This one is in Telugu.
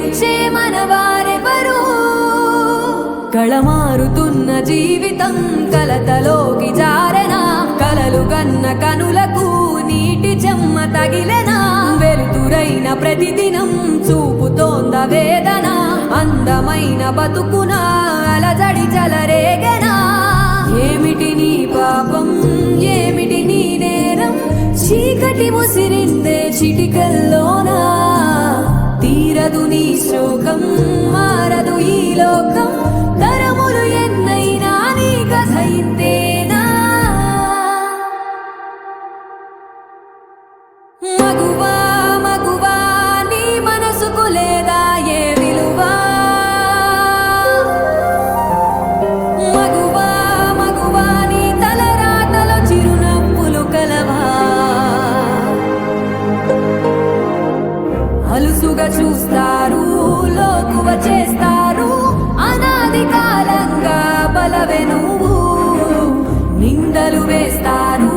ప్రేమించే మనవారెవరు కళమారుతున్న జీవితం కలతలోకి జారెనా కలలు గన్న కనులకు నీటి చెమ్మ తగిలెనా వెలుతురైన ప్రతిదినం చూపుతోంద వేదన అందమైన బతుకున అలజడి చలరేగెనా ఏమిటి నీ పాపం ఏమిటి నీ నేరం చీకటి ముసిరిందే చిటికల్లోనా తీరదు నీ శోకం మారదు ఈ లోకం తరములు ఎన్నైనా నీ కథ ఇంతేనా మగువా మగువా నీ మనసుకు లేదా ఏ విలువా మగువా మగువా నీ తలరాతలో చిరునవ్వులు కలవా అలుసుగా చూస్తారు లోకువ చేస్తారు అనాది కాలంగా బలవే నువ్వు నిందలు వేస్తారు